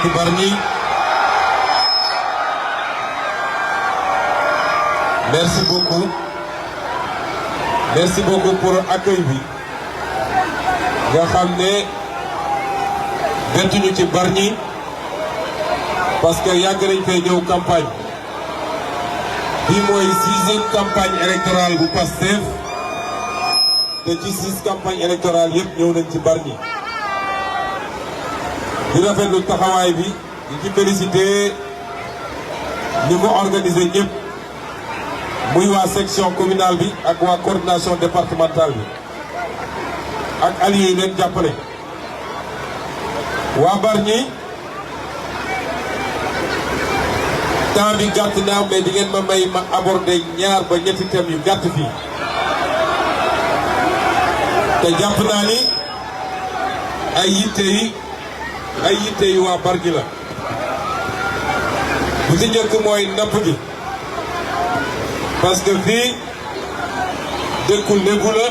ci Bargny. Merci beaucoup pour accueil bi nga xam ne bettuñu ci Bargny parce que yàgg nañ fay ñëw campagne bi mooy 6e campagne électorale bu Pastef te ci 6 campagnes électorales yëpp ñëw nañ ci Bargny di rafetlu taxawaay bi di ci félicité ñi ko organisé ñëpp muy waa section communale bi ak waa coordination départementale bi ak alliés yi leen jàppale waa Bargny temps bi gàtt na mais di ngeen ma may ma aborder ñaar ba ñetti thèmes yu gàtt fii te jàpp naa ni ay yitte yi waa Bargny la bu ci njëkk mooy napp gi parce que fii dëkku Lébu la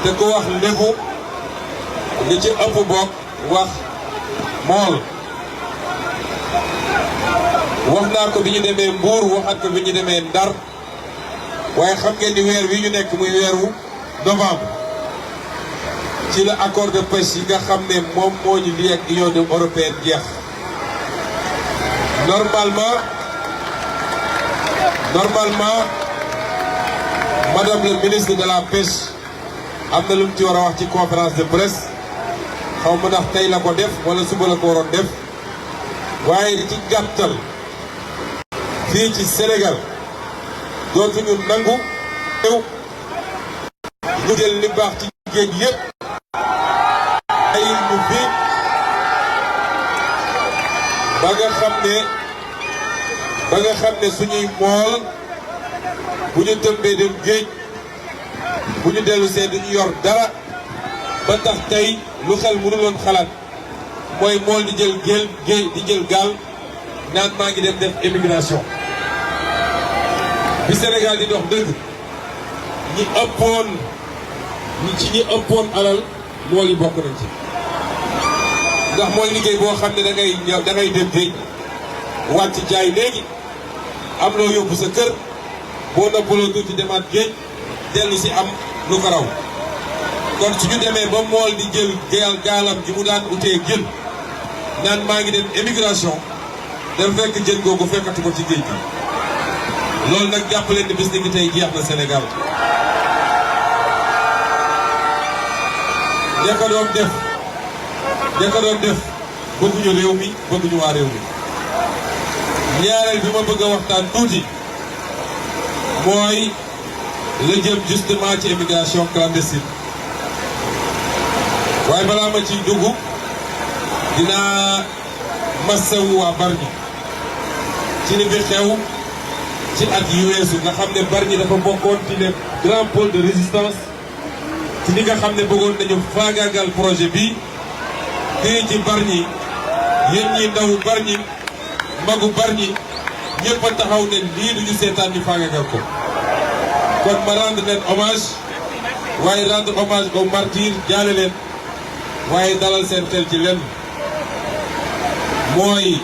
te ku wax Lébu li ci ëpp bokk wax mool wax naa ko bi ñu demee Mbuur waxat ko bi ñu demee Ndar waaye xam ngeen ni weer wi ñu nekk muy weeru novembre ci la accord de pêche yi nga xam ne moom moo ñu lii ak Union européenne jeex normalement madame le ministre de la pêche am na lu mu ci war a wax ci conférence de presse xaw ma ndax tey la ko def wala suba la ko waroon def waaye di ci gàttal fii ci Sénégal dootuñu nangu ñu jël li baax ci géej yépp ay ñu fi ba nga xam ne suñuy mool bu ñu tëmbee dem géej bu ñu dellu see duñu yor dara ba tax tey lu xel mënuloon xalaat mooy mool di jël gaal naan maa ngi dem def émigration bi Sénégal di dox dëgg ñi ëppoon alal mool yi bokk nañ ci ndax mooy liggéey boo xam ne da ngay dem géej wàcc jaay léegi am loo yóbbu sa kër boo noppaloo tuuti demaat géej dellu si am lu ko raw kon suñu demee ba mool di jël gaalam ji mu daan utee jën naan maa ngi dem émigration dafa fekk jën googu fekkatu ko ci géej gi loolu nag jàpp leen ni bis ni ngi tey jeex na Sénégal ña ko doon def bëgguñu réew mi bëgguñu waa réew mi ñaareel bi ma bëgg a waxtaan tuuti mooy la jëm justement ci immigration clandestine waaye balaa ma ciy dugg dinaa massawu waa Bargny ci li fi xew ci at yu weesu nga xam ne Bargny dafa bokkoon ci les grands pôles de résistance ci li nga xam ne bëggoon nañu faagaagal projet bi fii ci Bargny yéen ñi ndaw Bargny magu Bargny ñëpp a taxaw ne lii duñu seetaan ñu faagaagal ko kon ma rendre leen hommage waaye rendre hommage aux martyrs jaale leen waaye dalal seen xel ci lenn mooy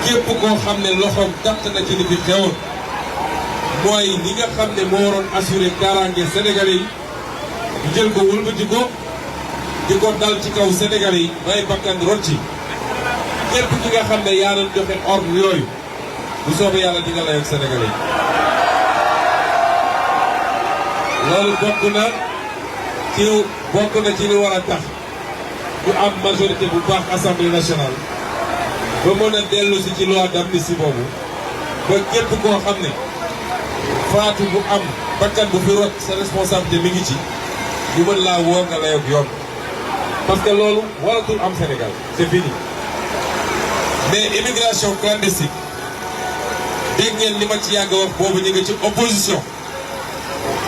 képp koo xam ne loxoom gàtt na ci li fi xewoon mooy li nga xam ne moo waroon assurer kaaraange Sénégalais yi ñu jël ko wëlbati ko di ko dal ci kaw Sénégalais yi bay bakkan rot ci képp ki nga xam ne yaa doon joxe ordre yooyu bu soobee yàlla di nga lay ak Sénégalais yi loolu bokk na ci li war a tax ñu am majorité bu baax assemblée nationale ba mën a dellu si ci loi d'amnistie boobu ba képp koo xam ne faatu bu am bakkan bu fi rot sa responsabilité mi ngi ci ñu mën laa woo nga lay ak yoon parce que loolu waratul am Sénégal c'est fini mais immigration clandestine dégg ngeen li ma ci yàgg wax boobu ñu ngi ci opposition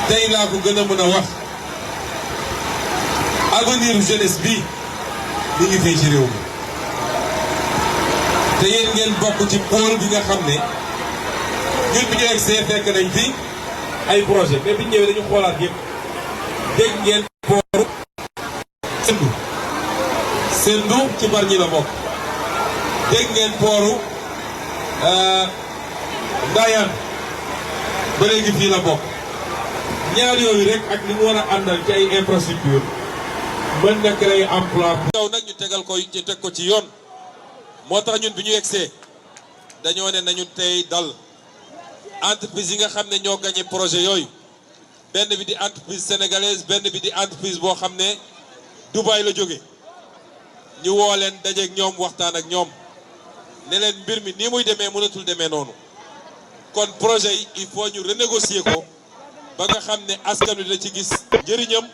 tey laa ko gën a mën a wax avenir jeunesse bi mi ngi fii ci réew mi te yéen ngeen bokk ci pôle bi nga xam ne ñun bi ñu egsee fekk nañ fi ay projet mais bi ñu ñëwee dañu xoolaat yëpp dégg ngeen pooru Sendou ci Bargny la bokk dégg ngeen pooru Ndayane ba léegi fii la bokk ñaar yooyu rek ak li mu war a àndal ci ay infrastructure mën na créer emploi. taw nag ñu tegal ko ci teg ko ci yoon moo tax ñun bi ñu yegsee dañoo ne nañu tey dal entreprise yi nga xam ne ñoo gagné projet yooyu benn bi di entreprise sénégalaise benn bi di entreprise boo xam ne Dubaï la jóge ñu woo leen dajeeg ñoom waxtaan ak ñoom ne leen mbir mi nii muy demee mënatul demee noonu kon projet yi il faut ñu renégocier ko ba nga xam ne askan wi la ci gis njëriñam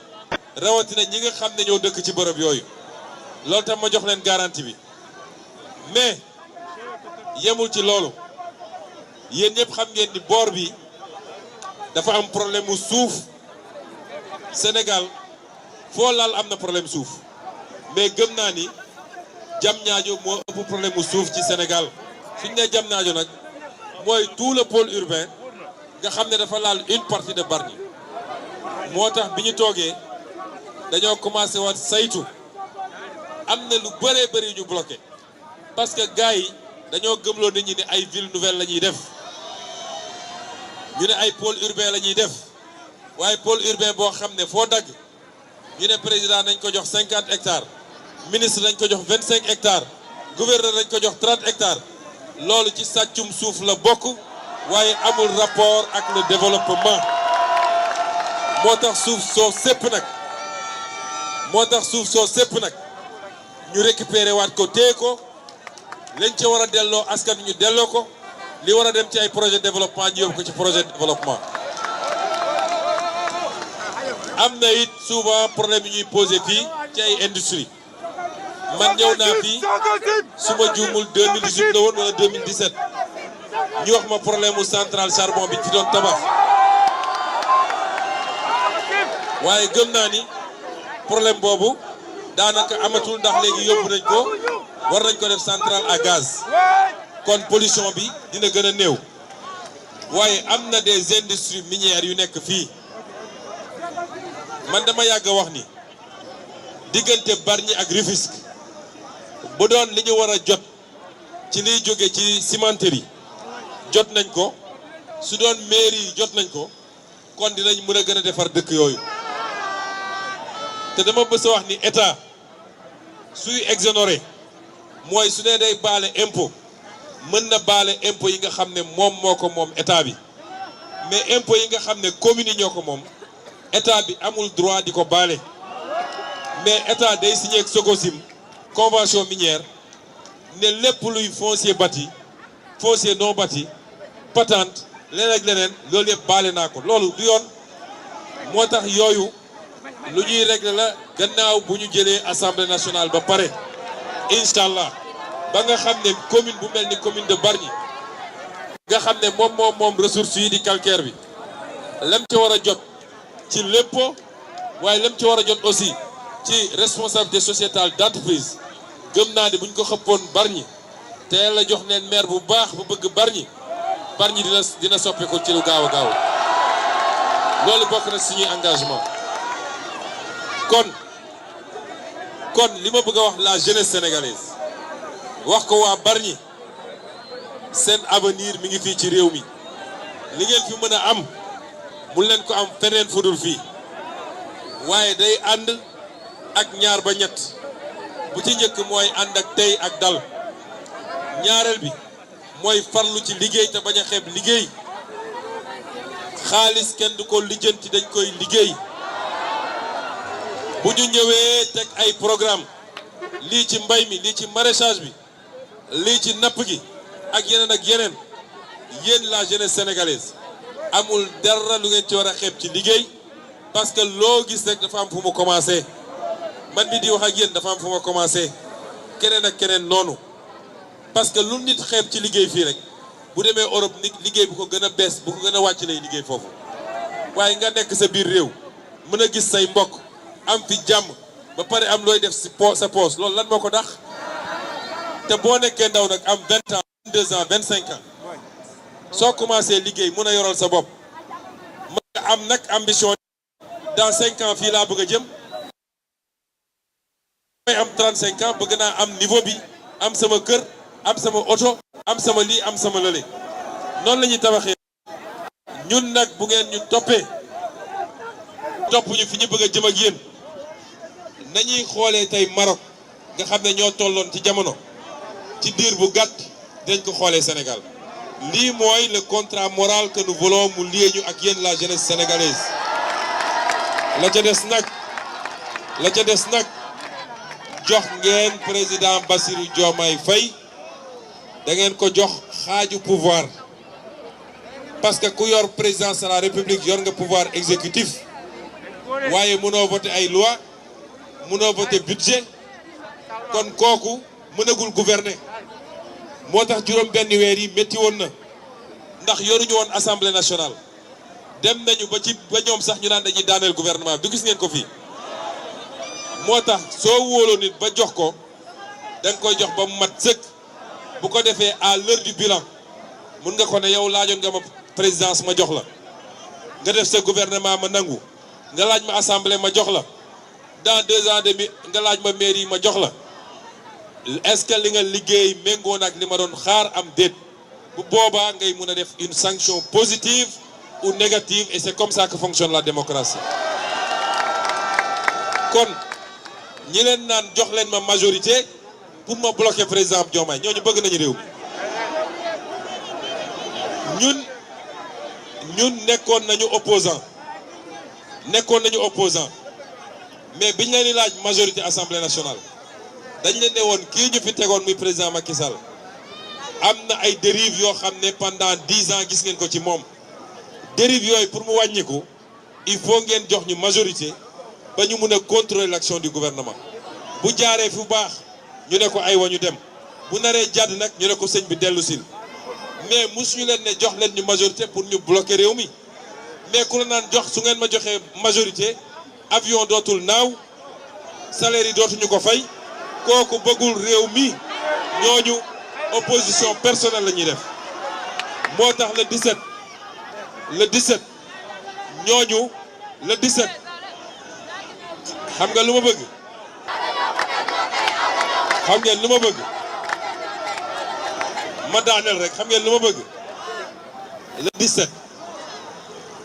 rawatina ñi nga xam ne ñoo dëkk ci bërëb yooyu loolu tam ma jox leen garantie bi mais yemul ci loolu yéen ñëpp xam ngeen ni boor bi dafa am problème mu suuf Sénégal foo laal am na problème suuf mais gëm naa ni Diamniadio moo ëpp problème mu suuf ci Sénégal suñ ne Diamniadio nag mooy tout le pôle urbain nga xam ne dafa laal une partie de Bargny moo tax bi ñu toogee dañoo commencé waat saytu am na lu bëree bëri ñu bloqué parce que gars yi dañoo gëmloo nit ñi ne ay ville nouvelle la ñuy def ñu ne ay pôle urbain la ñuy def waaye pôle urbain boo xam ne foo dagg ñu ne président nañ ko jox 50 hectares ministre dañ ko jox 25 hectares gouverneur dañ ko jox 30 hectares loolu ci sàccum suuf la bokk waaye amul rapport ak le développement moo tax suuf soo sépp nag ñu récupérer waat ko téye ko lañ ca war a delloo askan ñu delloo ko li war a dem ci ay projet de développement ñu yóbbu ko ci projet de développement am na it souvent problème yi ñuy posé fii ci ay industrie man ñëw naa fii su ma juumul 2018 la woon wala 2017 ñu wax ma problème mu centrale charbon bi ñu fi doon tabax waaye gëm naa ni problème boobu daanaka amatul ndax léegi yóbbu nañ ko war nañ ko def centrale à gaz kon pollution bi dina gën a néew waaye am na des industries minières yu nekk fii man dama yàgg a wax ni diggante Bargny ak Rufisque bu doon li ñu war a jot ci liy jóge ci cimenterie jot nañ ko su doon mairie yi jot nañ ko kon dinañ mën a gën a defar dëkk yooyu te dama bës a wax ni état suy exonéré mooy su ne day baale impôt mën na baale impôt yi nga xam ne moom moo ko moom état bi mais impôt yi nga xam ne communes yi ñoo ko moom état bi amul droit di ko baale mais état day signé ak Sococim convention minière ne lépp luy foncier bâti foncier non bâti patente leneen ak leneen loolu yëpp baale naa ko loolu du yoon moo tax yooyu lu ñuy régler la gannaaw bu ñu jëlee assemblée nationale ba pare incha allah ba nga xam ne commune bu mel ni commune de Bargny nga xam ne moom ressources yi di calcaire bi lam ci war a jot ci lépp waaye lam ci war a jot aussi ci responsabilité sociétale d'entreprise gëm naa ne bu ñu ko xëppoon Bargny te la jox leen maire bu baax bu bëgg Bargny dina soppeeku ci lu gaaw a gaaw loolu bokk na suñuy engagement kon li ma bëgg a wax la jeunesse sénégalaise wax ko waa Bargny seen avenir mi ngi fii ci réew mi li ngeen fi mën a am mu leen ko am feneen fudul fii waaye day ànd ak ñaar ba ñett bu ci njëkk mooy ànd ak tey ak dal ñaareel bi mooy farlu ci liggéey te bañ a xeeb liggéey xaalis kenn du ko lijjanti dañ koy liggéey bu ñu ñëwee teg ay programme lii ci mbay mi lii ci maraîchage bi lii ci napp gi ak yeneen yéen la jeunesse sénégalaise amul dara lu ngeen ci war a xeeb ci liggéey parce que loo gis rek dafa am fu mu commencé man mi di wax ak yéen dafa am fu ma commencé keneen ak keneen noonu parce que lu nit xeeb ci liggéey fii rek bu demee Europe nit liggéey bu ko gën a bees bu ko gën a wàcc lay liggéey foofu waaye nga nekk sa biir réew mën a gis say mbokk am fi jàmm ba pare am looy def sa poos loolu lan moo ko dax te boo nekkee ndaw nag am 20 ans 22 ans 25 ans soo commencé liggéey mën a yoral sa bopp mën nga am nag ambition dans 5 ans fii laa bëgg a jëm may am 35 ans bëgg naa am niveau bi am sama kër am sama oto am sama lii am sama lële noonu la ñuy tabaxee. ñun nag bu ngeen ñu toppee topp ñu fi ñu bëgg a jëm ak yéen nañuy xoolee tey Maroc nga xam ne ñoo tolloon ci jamono ci diir bu gàtt dañ ko xoolee Sénégal lii mooy le contrat moral que nous voulons mu lié ñu ak yéen la jeunesse sénégalaise. la ca des nag jox ngeen président Bassirou Diomaye Faye da ngeen ko jox xaaju pouvoir parce que ku yor présidence de la république yor nga pouvoir exécutif waaye mënoo voter ay loi mënoo voter budget kon kooku mënagul gouverner moo tax juróom benn weer yi métti woon na ndax yoruñu woon assemblée nationale dem nañu ba ñoom sax ñu naan dañuy daaneel gouvernement bi du gis ngeen ko fii moo tax soo wóoloo nit ba jox ko da nga koy jox ba mu mat sëkk bu ko defee à l'heure du bilan mun nga ko ne yow laajoon nga ma présidence ma jox la nga def sa gouvernement ma nangu nga laaj ma assemblée ma jox la dans 2 ans demi nga laaj ma mairie ma jox la est-ce que li nga liggéey méngoo na ak li ma doon xaar am déet bu boobaa ngay mun a def une sanction positive ou négative et c'est comme ça que fonctionne la démocratie. kon ñi leen naan jox leen ma majorité pour ma bloquer président Diomaye ñooñu bëgg nañu réew mi ñun nekkoon nañu opposant mais biñ leen di laaj majorité assemblée nationale dañ leen ne woon kii ñu fi tegoon muy président Macky Sall am na ay dérives yoo xam ne pendant 10 ans gis ngeen ko ci moom dérives yooyu pour mu wàññiku il faut ngeen jox ñu majorité ba ñu mun a contrôler l'action du gouvernement bu jaaree fu baax ñu ne ko ay wa ñu dem bu naree jàdd nag ñu ne ko sëñ bi dellu sil mais musuñu leen ne jox leen ñu majorité pour ñu bloquer réew mi mais ku la naan jox su ngeen ma joxee majorité avion dootul naaw salaire yi dootuñu ko fay kooku bëggul réew mi ñooñu opposition personnelle la ñuy def moo tax le 17 ñooñu le 17 xam nga lu ma bëgg xam ngeen lu ma bëgg ma daaneel rek xam ngeen lu ma bëgg le 17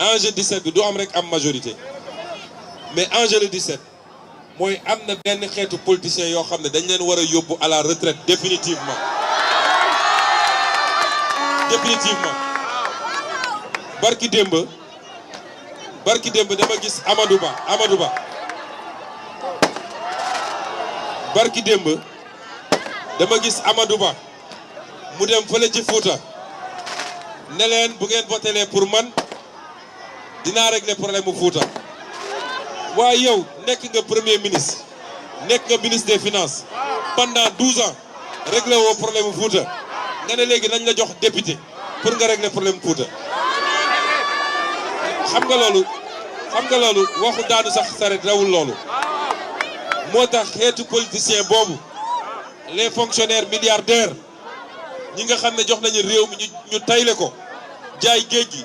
enjeu 17 bi du am rek am majorité mais enjeu le 17 mooy am na benn xeetu politicien yoo xam ne dañ leen war a yóbbu à la retraite définitivement barki démb dama gis Amadou Ba barki démb dama gis Amadou Ba mu dem fële ci Fouta ne leen bu ngeen votelee pour man dinaa régler problème mu Fouta waaye yow nekk nga premier ministre nekk nga ministre des finances pendant 12 ans régler woo problème mu Fouta nga ne léegi nañ la jox député pour nga régler problème Fouta xam nga loolu waxu daanu sax saret rawul loolu moo tax xeetu politicien boobu les fonctionnaires milliardaires ñi nga xam ne jox nañu réew mi ñu tayle ko jaay géej gi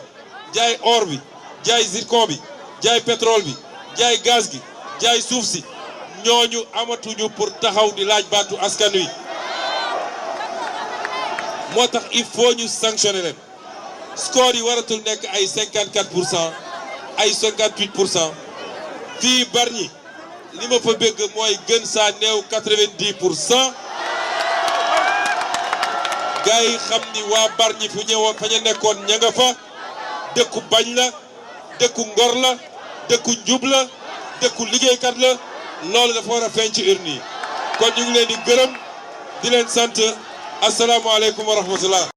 jaay or bi jaay zircon bi jaay pétrole bi jaay gaz gi jaay suuf si ñooñu amatuñu pour taxaw di laaj baatu askan wi moo tax il faut ñu sanctionner leen score yi waratul nekk ay 54% ay 58% fii Bargny li ma fa bëgg mooy gën saa néew 90%. gars yi xam ni waa Bargny fu ñëwoon fa ñu nekkoon ña nga fa dëkku bañ la dëkku ngor la dëkku njub la dëkku liggéeykat la loolu dafa war a feeñ ci urne yi kon ñu ngi leen di gërëm di leen sant asalaamaaleykum wa rahmatullah